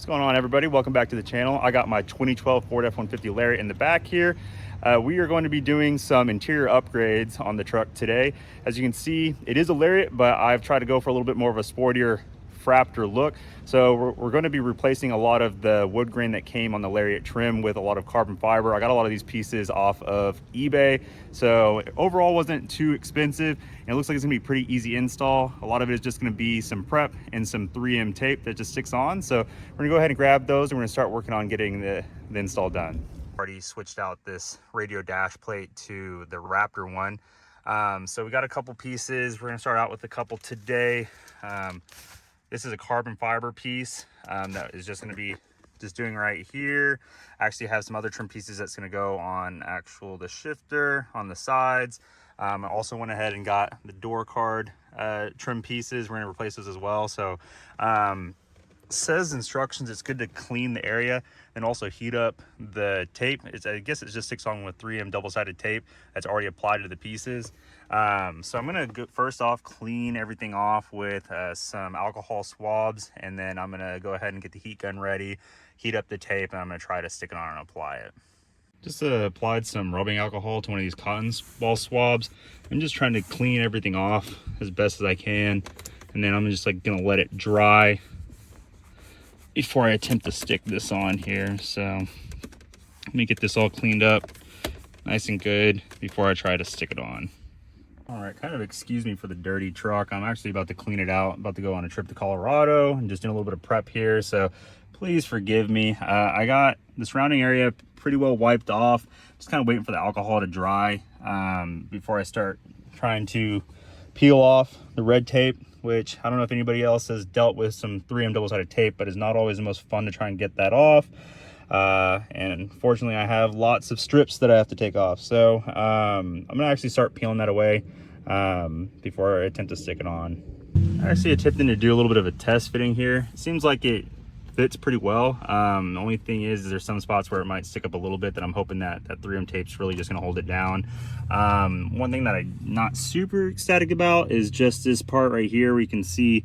What's going on, everybody? Welcome back to the channel. I got my 2012 Ford F-150 Lariat in the back here. We are going to be doing some interior upgrades on the truck today. As you can see, it is a Lariat, but I've tried to go for a little bit more of a sportier Fraptor look. So we're going to be replacing a lot of the wood grain that came on the Lariat trim with a lot of carbon fiber. I got a lot of these pieces off of eBay, so overall wasn't too expensive, and it looks like it's gonna be pretty easy install. A lot of it is just gonna be some prep and some 3M tape that just sticks on. So we're gonna go ahead and grab those, and we're gonna start working on getting the install done. Already switched out this radio dash plate to the Raptor one. So we got a couple pieces. We're gonna start out with a couple today. This is a carbon fiber piece that is just going to be just doing right here. I actually have some other trim pieces that's going to go on the shifter on the sides. I also went ahead and got the door card trim pieces. We're going to replace those as well. So says instructions it's good to clean the area and also heat up the tape. I guess it just sticks on with 3M double-sided tape that's already applied to the pieces. So I'm gonna first off clean everything off with some alcohol swabs, and then I'm gonna go ahead and get the heat gun ready, heat up the tape, and I'm gonna try to stick it on and apply it. Just applied some rubbing alcohol to one of these cotton ball swabs. I'm just trying to clean everything off as best as I can, and then I'm just gonna let it dry before I attempt to stick this on here. So let me get this all cleaned up nice and good before I try to stick it on. All right, kind of excuse me for the dirty truck. I'm actually about to clean it out, about to go on a trip to Colorado and just doing a little bit of prep here, so please forgive me. I got the surrounding area pretty well wiped off, just kind of waiting for the alcohol to dry before I start trying to peel off the red tape, which I don't know if anybody else has dealt with some 3M double-sided tape, but it's not always the most fun to try and get that off. And unfortunately I have lots of strips that I have to take off. So I'm gonna actually start peeling that away before I attempt to stick it on. I actually attempted to do a little bit of a test fitting here. It seems like it fits pretty well. The only thing is there's some spots where it might stick up a little bit that I'm hoping that 3M tape's really just gonna hold it down. One thing that I'm not super ecstatic about is just this part right here where you can see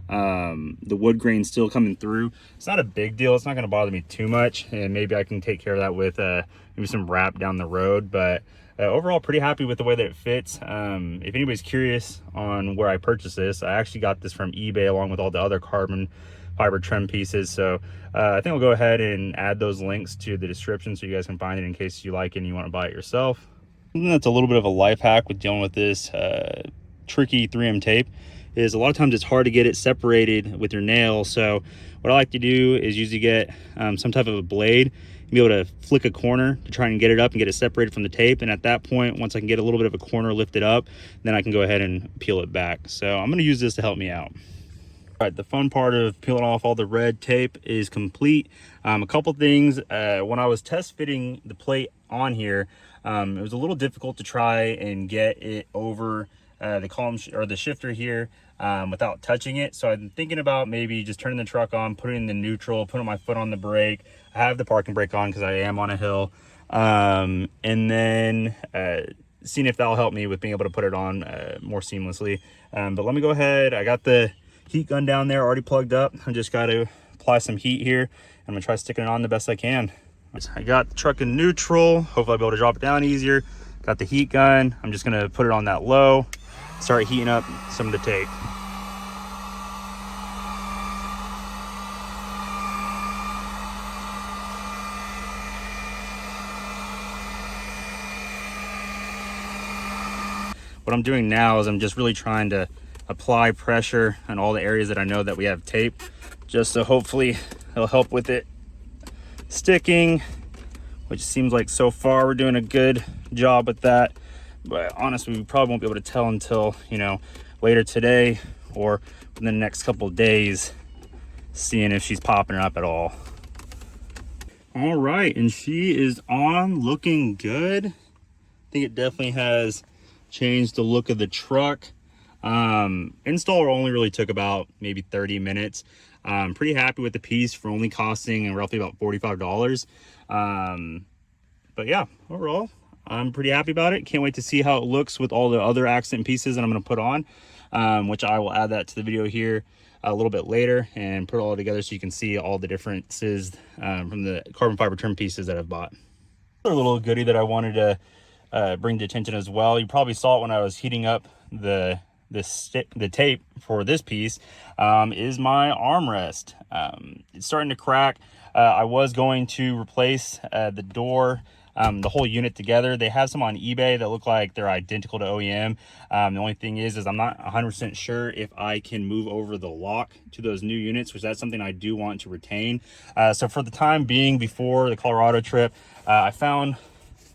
the wood grain still coming through. It's not a big deal, it's not going to bother me too much, and maybe I can take care of that with maybe some wrap down the road. But overall pretty happy with the way that it fits. If anybody's curious on where I purchased this, I actually got this from eBay along with all the other carbon fiber trim pieces. So I think I'll go ahead and add those links to the description so you guys can find it in case you like it and you want to buy it yourself. And that's a little bit of a life hack with dealing with this tricky 3M tape, is a lot of times it's hard to get it separated with your nail. So what I like to do is usually get some type of a blade and be able to flick a corner to try and get it up and get it separated from the tape. And at that point, once I can get a little bit of a corner lifted up, then I can go ahead and peel it back. So I'm going to use this to help me out. All right, the fun part of peeling off all the red tape is complete. A couple things, when I was test fitting the plate on here, it was a little difficult to try and get it over the column or the shifter here without touching it. So I'm thinking about maybe just turning the truck on, putting it in the neutral, putting my foot on the brake. I have the parking brake on because I am on a hill, and then seeing if that'll help me with being able to put it on more seamlessly. But let me go ahead. I got the heat gun down there already plugged up. I just got to apply some heat here. I'm gonna try sticking it on the best I can. I got the truck in neutral. Hopefully I'll be able to drop it down easier. Got the heat gun. I'm just gonna put it on that low, start heating up some of the tape. What I'm doing now is I'm just really trying to apply pressure on all the areas that I know that we have tape, just so hopefully it'll help with it sticking, which seems like so far we're doing a good job with that. But honestly, we probably won't be able to tell until, you know, later today or in the next couple of days, seeing if she's popping up at all. All right, and she is on, looking good. I think it definitely has changed the look of the truck. Install only really took about maybe 30 minutes. Pretty happy with the piece for only costing roughly about $45. But yeah, overall I'm pretty happy about it. Can't wait to see how it looks with all the other accent pieces that I'm going to put on, which I will add that to the video here. a little bit later and put it all together so you can see all the differences from the carbon fiber trim pieces that I've bought. Another little goodie that I wanted to bring to attention as well, you probably saw it when I was heating up the tape for this piece, is my armrest. It's starting to crack. I was going to replace the door, the whole unit together. They have some on eBay that look like they're identical to OEM. The only thing is I'm not 100% sure if I can move over the lock to those new units, which that's something I do want to retain. So for the time being, before the Colorado trip, I found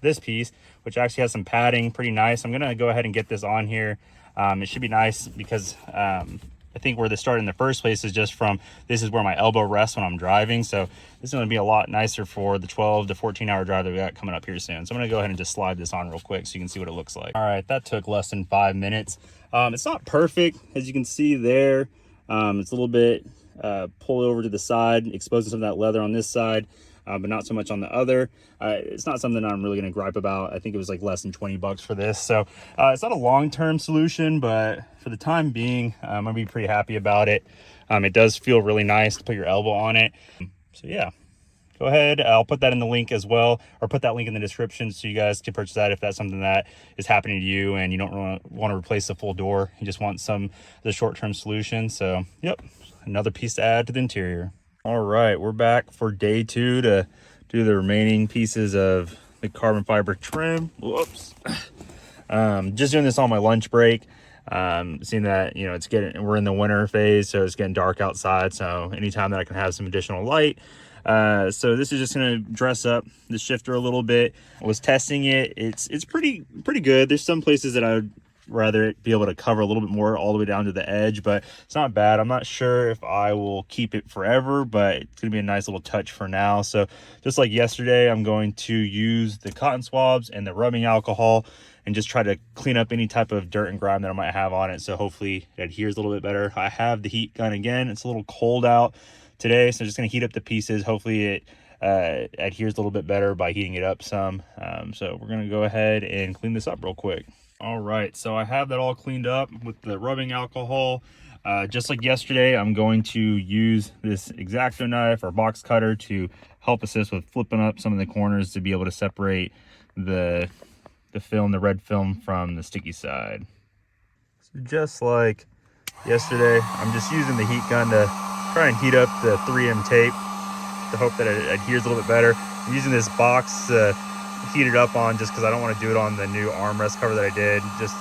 this piece, which actually has some padding, pretty nice. I'm gonna go ahead and get this on here. It should be nice because I think where this started in the first place is just from, this is where my elbow rests when I'm driving. So this is gonna be a lot nicer for the 12 to 14 hour drive that we got coming up here soon. So I'm gonna go ahead and just slide this on real quick so you can see what it looks like. All right, that took less than 5 minutes. It's not perfect, as you can see there. It's a little bit pulled over to the side, exposing some of that leather on this side. But not so much on the other. It's not something I'm really gonna gripe about. I think it was like less than 20 bucks for this. So it's not a long-term solution, but for the time being, I'm gonna be pretty happy about it. It does feel really nice to put your elbow on it. So yeah, go ahead. I'll put that in the link as well, or put that link in the description so you guys can purchase that if that's something that is happening to you and you don't want to replace the full door. You just want the short-term solution. So yep, another piece to add to the interior. All right, we're back for day 2 to do the remaining pieces of the carbon fiber trim. Whoops. Just doing this on my lunch break. Seeing that, you know, we're in the winter phase, so it's getting dark outside. So anytime that I can have some additional light. So this is just gonna dress up the shifter a little bit. I was testing it. It's pretty good. There's some places that I would rather be able to cover a little bit more all the way down to the edge, but it's not bad. I'm not sure if I will keep it forever, but it's gonna be a nice little touch for now. So just like yesterday, I'm going to use the cotton swabs and the rubbing alcohol and just try to clean up any type of dirt and grime that I might have on it. So hopefully it adheres a little bit better. I have the heat gun again. It's a little cold out today, so I'm just gonna heat up the pieces. Hopefully it adheres a little bit better by heating it up some. So we're gonna go ahead and clean this up real quick. All right, so I have that all cleaned up with the rubbing alcohol. Just like yesterday, I'm going to use this X-Acto knife or box cutter to help assist with flipping up some of the corners to be able to separate the red film from the sticky side. So just like yesterday, I'm just using the heat gun to try and heat up the 3M tape to hope that it adheres a little bit better. I'm using this box to heat it up on just because I don't want to do it on the new armrest cover that I did, just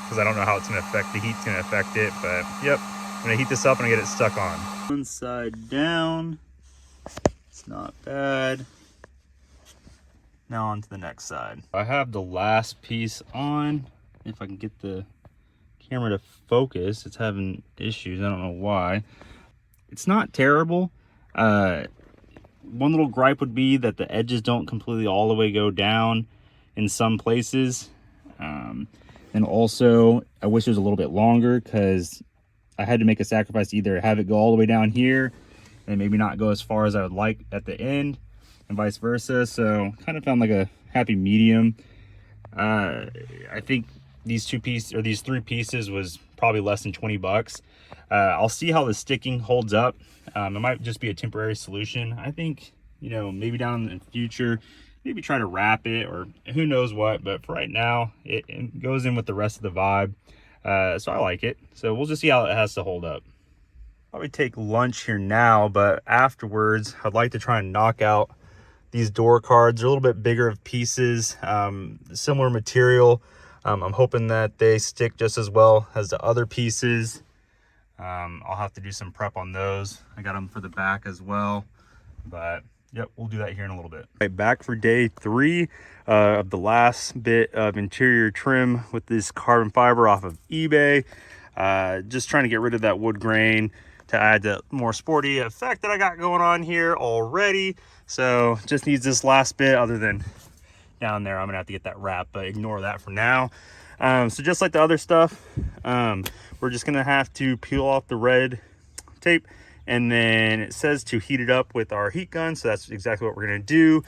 because I don't know how it's going to affect, the heat's going to affect it. But yep, I'm going to heat this up and get it stuck on. One side down, it's not bad. Now on to the next side. I have the last piece on. If I can get the camera to focus, it's having issues, I don't know why. It's not terrible. One little gripe would be that the edges don't completely all the way go down in some places. And also, I wish it was a little bit longer because I had to make a sacrifice to either have it go all the way down here and maybe not go as far as I would like at the end, and vice versa. So kind of found like a happy medium. I think these 3 pieces was probably less than 20 bucks. I'll see how the sticking holds up. It might just be a temporary solution. I think, you know, maybe down in the future, maybe try to wrap it or who knows what, but for right now, it goes in with the rest of the vibe. So I like it. So we'll just see how it has to hold up. Probably take lunch here now, but afterwards, I'd like to try and knock out these door cards. They're a little bit bigger of pieces, similar material. I'm hoping that they stick just as well as the other pieces. I'll have to do some prep on those. I got them for the back as well, but yep, we'll do that here in a little bit. Right, back for day 3 of the last bit of interior trim with this carbon fiber off of eBay. Just trying to get rid of that wood grain to add the more sporty effect that I got going on here already. So just needs this last bit. Other than down there, I'm gonna have to get that wrap, but ignore that for now. So just like the other stuff, we're just gonna have to peel off the red tape And then it says to heat it up with our heat gun, so that's exactly what we're gonna do.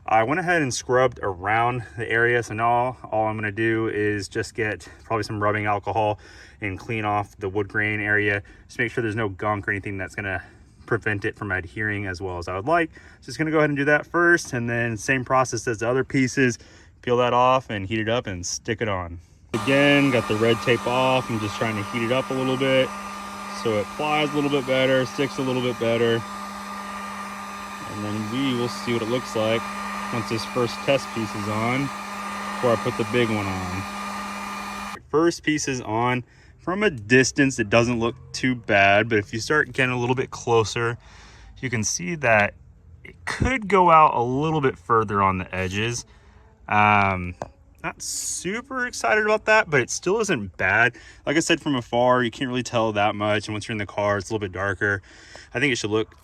I went ahead and scrubbed around the area, so now all I'm gonna do is just get probably some rubbing alcohol and clean off the wood grain area. Just make sure there's no gunk or anything that's gonna prevent it from adhering as well as I would like. Just gonna go ahead and do that first, and then same process as the other pieces. Peel that off and heat it up and stick it on. Again, got the red tape off. I'm just trying to heat it up a little bit so it flies a little bit better, sticks a little bit better. And then we will see what it looks like once this first test piece is on before I put the big one on. First piece is on. From a distance, it doesn't look too bad, but if you start getting a little bit closer, you can see that it could go out a little bit further on the edges. Not super excited about that, but it still isn't bad. Like I said, from afar, you can't really tell that much, and once you're in the car, it's a little bit darker. I think it should look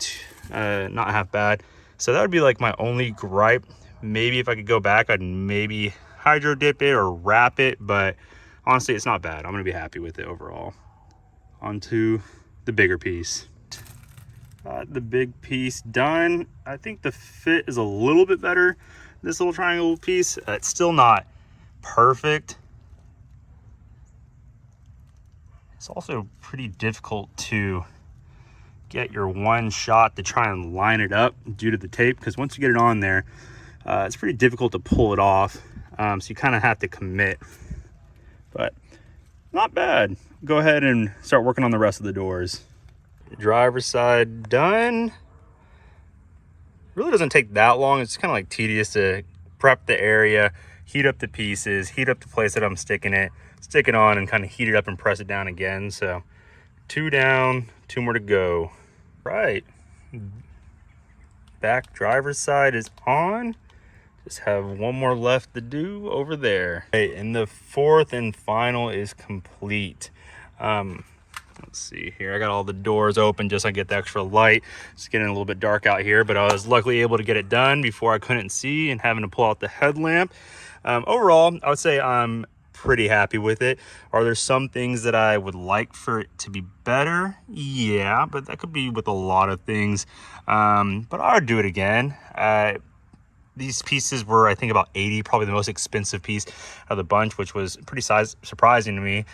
not half bad. So that would be like my only gripe. Maybe if I could go back, I'd maybe hydro dip it or wrap it, but honestly, it's not bad. I'm gonna be happy with it overall. Onto the bigger piece. The big piece done. I think the fit is a little bit better. This little triangle piece, it's still not perfect. It's also pretty difficult to get your one shot to try and line it up due to the tape, because once you get it on there, it's pretty difficult to pull it off. So you kind of have to commit, but not bad. Go ahead and start working on the rest of the doors. Driver's side done. Really doesn't take that long. It's kind of like tedious to prep the area, heat up the pieces, heat up the place that I'm sticking it, stick it on, and kind of heat it up and press it down again. So 2 down, 2 more to go. Right, back driver's side is on. Just have 1 more left to do over there. Okay, and the 4th and final is complete. Let's see here. I got all the doors open just so I get the extra light. It's getting a little bit dark out here, but I was luckily able to get it done before I couldn't see and having to pull out the headlamp. Overall, I would say I'm pretty happy with it. Are there some things that I would like for it to be better? Yeah, but that could be with a lot of things. But I would do it again. These pieces were, I think, about 80, probably the most expensive piece of the bunch, which was pretty surprising to me.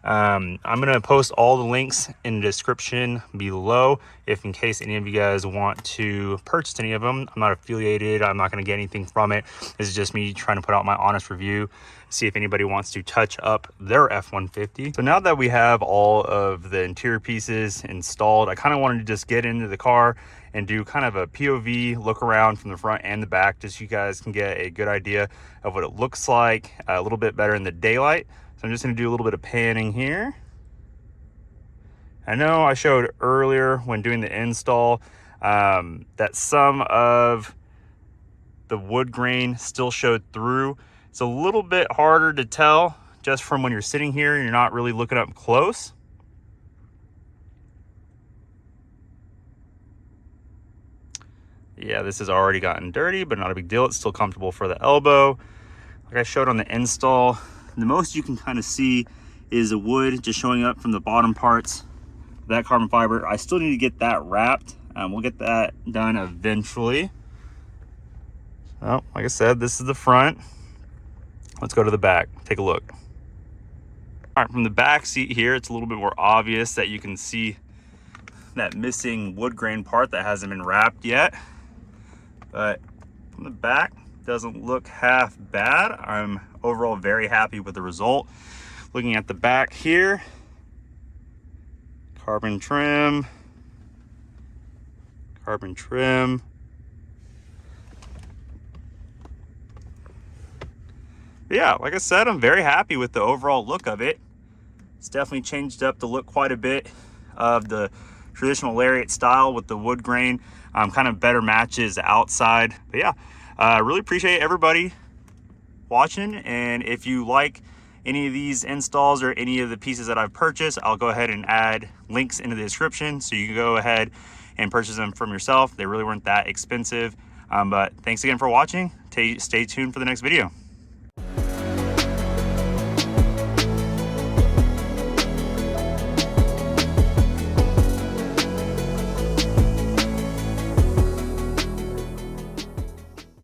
I'm going to post all the links in the description below if in case any of you guys want to purchase any of them. I'm not affiliated. I'm not going to get anything from it. This is just me trying to put out my honest review, see if anybody wants to touch up their F-150. So now that we have all of the interior pieces installed, I kind of wanted to just get into the car and do kind of a POV look around from the front and the back, just so you guys can get a good idea of what it looks like a little bit better in the daylight. So I'm just going to do a little bit of panning here. I know I showed earlier when doing the install that some of the wood grain still showed through. It's a little bit harder to tell just from when you're sitting here and you're not really looking up close. Yeah, this has already gotten dirty, but not a big deal. It's still comfortable for the elbow. Like I showed on the install, the most you can kind of see is the wood just showing up from the bottom parts of that carbon fiber. I still need to get that wrapped. We'll get that done eventually. Well, like I said, this is the front. Let's go to the back, take a look. All right, from the back seat here, it's a little bit more obvious that you can see that missing wood grain part that hasn't been wrapped yet. But from the back, doesn't look half bad. I'm overall very happy with the result. Looking at the back here, carbon trim. But yeah, like I said, I'm very happy with the overall look of it. It's definitely changed up the look quite a bit of the traditional Lariat style with the wood grain. Kind of better matches the outside. But yeah, really appreciate everybody watching, and if you like any of these installs or any of the pieces that I've purchased, I'll go ahead and add links into the description so you can go ahead and purchase them from yourself. They really weren't that expensive. But thanks again for watching. Stay tuned for the next video.